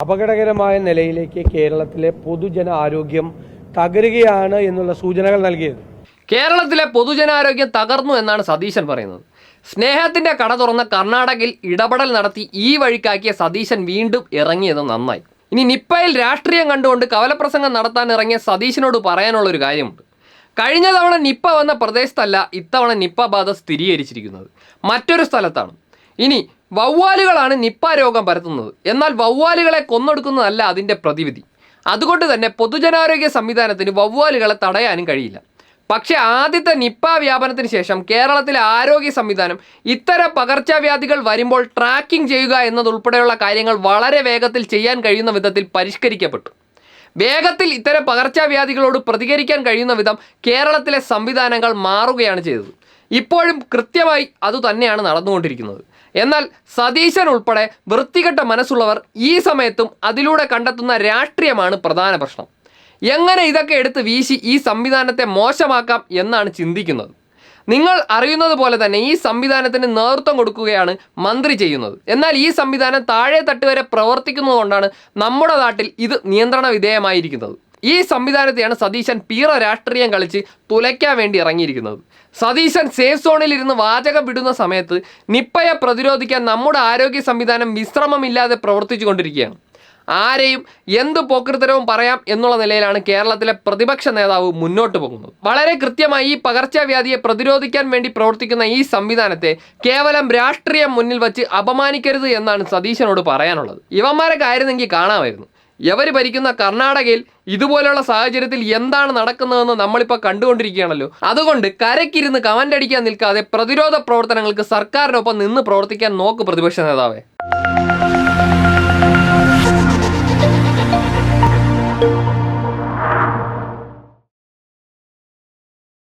അപകടകരമായ നിലയിലേക്ക് കേരളത്തിലെ പൊതുജന ആരോഗ്യം തകരുകയാണ് എന്നുള്ള സൂചനകൾ നൽകിയത്. കേരളത്തിലെ പൊതുജനാരോഗ്യം തകർന്നു എന്നാണ് സതീശൻ പറയുന്നത്. സ്നേഹത്തിന്റെ കട തുറന്ന കർണാടകയിൽ ഇടപെടൽ നടത്തി ഈ വഴിക്കാക്കിയ സതീശൻ വീണ്ടും ഇറങ്ങിയത് നന്നായി. ഇനി നിപ്പയിൽ രാഷ്ട്രീയം കണ്ടുകൊണ്ട് കവലപ്രസംഗം നടത്താൻ ഇറങ്ങിയ സതീശനോട് പറയാനുള്ളൊരു കാര്യമുണ്ട്. കഴിഞ്ഞ തവണ നിപ്പ വന്ന പ്രദേശത്തല്ല ഇത്തവണ നിപ്പ ബാധ സ്ഥിരീകരിച്ചിരിക്കുന്നത്, മറ്റൊരു സ്ഥലത്താണ്. ഇനി വവ്വാലുകളാണ് നിപ്പ രോഗം പരത്തുന്നത്. എന്നാൽ വവ്വാലുകളെ കൊന്നൊടുക്കുന്നതല്ല അതിൻ്റെ പ്രതിവിധി. അതുകൊണ്ട് തന്നെ പൊതുജനാരോഗ്യ സംവിധാനത്തിന് വവ്വാലുകളെ തടയാനും കഴിയില്ല. പക്ഷേ ആദ്യത്തെ നിപ്പ വ്യാപനത്തിന് ശേഷം കേരളത്തിലെ ആരോഗ്യ സംവിധാനം ഇത്തരം പകർച്ചവ്യാധികൾ വരുമ്പോൾ ട്രാക്കിംഗ് ചെയ്യുക എന്നതുൾപ്പെടെയുള്ള കാര്യങ്ങൾ വളരെ വേഗത്തിൽ ചെയ്യാൻ കഴിയുന്ന വിധത്തിൽ പരിഷ്കരിക്കപ്പെട്ടു. വേഗത്തിൽ ഇത്തരം പകർച്ചവ്യാധികളോട് പ്രതികരിക്കാൻ കഴിയുന്ന വിധം കേരളത്തിലെ സംവിധാനങ്ങൾ മാറുകയാണ് ചെയ്തത്. ഇപ്പോഴും കൃത്യമായി അതുതന്നെയാണ് നടന്നുകൊണ്ടിരിക്കുന്നത്. എന്നാൽ സതീശൻ ഉൾപ്പെടെ വൃത്തികെട്ട മനസ്സുള്ളവർ ഈ സമയത്തും അതിലൂടെ കണ്ടെത്തുന്ന രാഷ്ട്രീയമാണ് പ്രധാന പ്രശ്നം. എങ്ങനെ ഇതൊക്കെ എടുത്ത് വീശി ഈ സംവിധാനത്തെ മോശമാക്കാം എന്നാണ് ചിന്തിക്കുന്നത്. നിങ്ങൾ അറിയുന്നത് പോലെ തന്നെ ഈ സംവിധാനത്തിന് നേതൃത്വം കൊടുക്കുകയാണ് മന്ത്രി ചെയ്യുന്നത്. എന്നാൽ ഈ സംവിധാനം താഴെ തട്ട് വരെ പ്രവർത്തിക്കുന്നതുകൊണ്ടാണ് നമ്മുടെ നാട്ടിൽ ഇത് നിയന്ത്രണ വിധേയമായിരിക്കുന്നത്. ഈ സംവിധാനത്തെയാണ് സതീശൻ പീറ രാഷ്ട്രീയം കളിച്ച് തുലയ്ക്കാൻ വേണ്ടി ഇറങ്ങിയിരിക്കുന്നത്. സതീശൻ സേഫ് സോണിൽ ഇരുന്ന് വാചകം വിടുന്ന സമയത്ത് നിപ്പയെ പ്രതിരോധിക്കാൻ നമ്മുടെ ആരോഗ്യ സംവിധാനം വിശ്രമമില്ലാതെ പ്രവർത്തിച്ചു കൊണ്ടിരിക്കുകയാണ്. ആരെയും എന്ത് പോക്കൃത്തരവും പറയാം എന്നുള്ള നിലയിലാണ് കേരളത്തിലെ പ്രതിപക്ഷ നേതാവ് മുന്നോട്ട് പോകുന്നത്. വളരെ കൃത്യമായി ഈ പകർച്ചവ്യാധിയെ പ്രതിരോധിക്കാൻ വേണ്ടി പ്രവർത്തിക്കുന്ന ഈ സംവിധാനത്തെ കേവലം രാഷ്ട്രീയം മുന്നിൽ വച്ച് അപമാനിക്കരുത് എന്നാണ് സതീശനോട് പറയാനുള്ളത്. ഇവന്മാരൊക്കെ ആയിരുന്നെങ്കിൽ കാണാമായിരുന്നു. ഇവർ ഭരിക്കുന്ന കർണാടകയിൽ ഇതുപോലുള്ള സാഹചര്യത്തിൽ എന്താണ് നടക്കുന്നതെന്ന് നമ്മളിപ്പോൾ കണ്ടുകൊണ്ടിരിക്കുകയാണല്ലോ. അതുകൊണ്ട് കരയ്ക്കിരുന്ന് കമൻ്റ് അടിക്കാൻ നിൽക്കാതെ പ്രതിരോധ പ്രവർത്തനങ്ങൾക്ക് സർക്കാരിനൊപ്പം നിന്ന് പ്രവർത്തിക്കാൻ നോക്ക് പ്രതിപക്ഷ നേതാവേ.